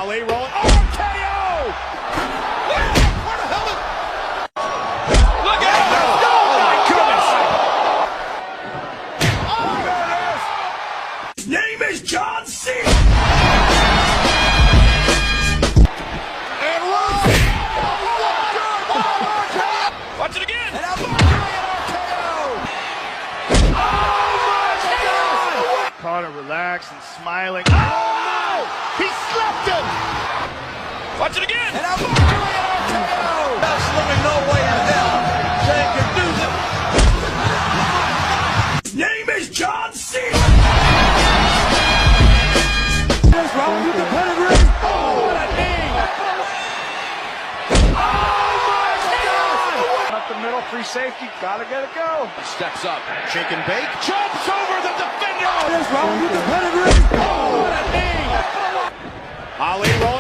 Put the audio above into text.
Ali rolling. Oh, KO! Where the hell is... Look at it! Oh, my goodness! Oh, there it is! His name is John Cena! And Rose! Watch it again! And Connor relaxed and smiling. Oh no! He slept him! Watch it again! And That's living no way in hell. Saying can do this. His name is John Cena! What's wrong with the pedigree? Oh, what a knee! Oh my God! Up the middle, free safety, gotta get it go. Steps up. Shake and bake, jumps over the defender! What's wrong with the pedigree? Oh, what a knee! Ali rolls.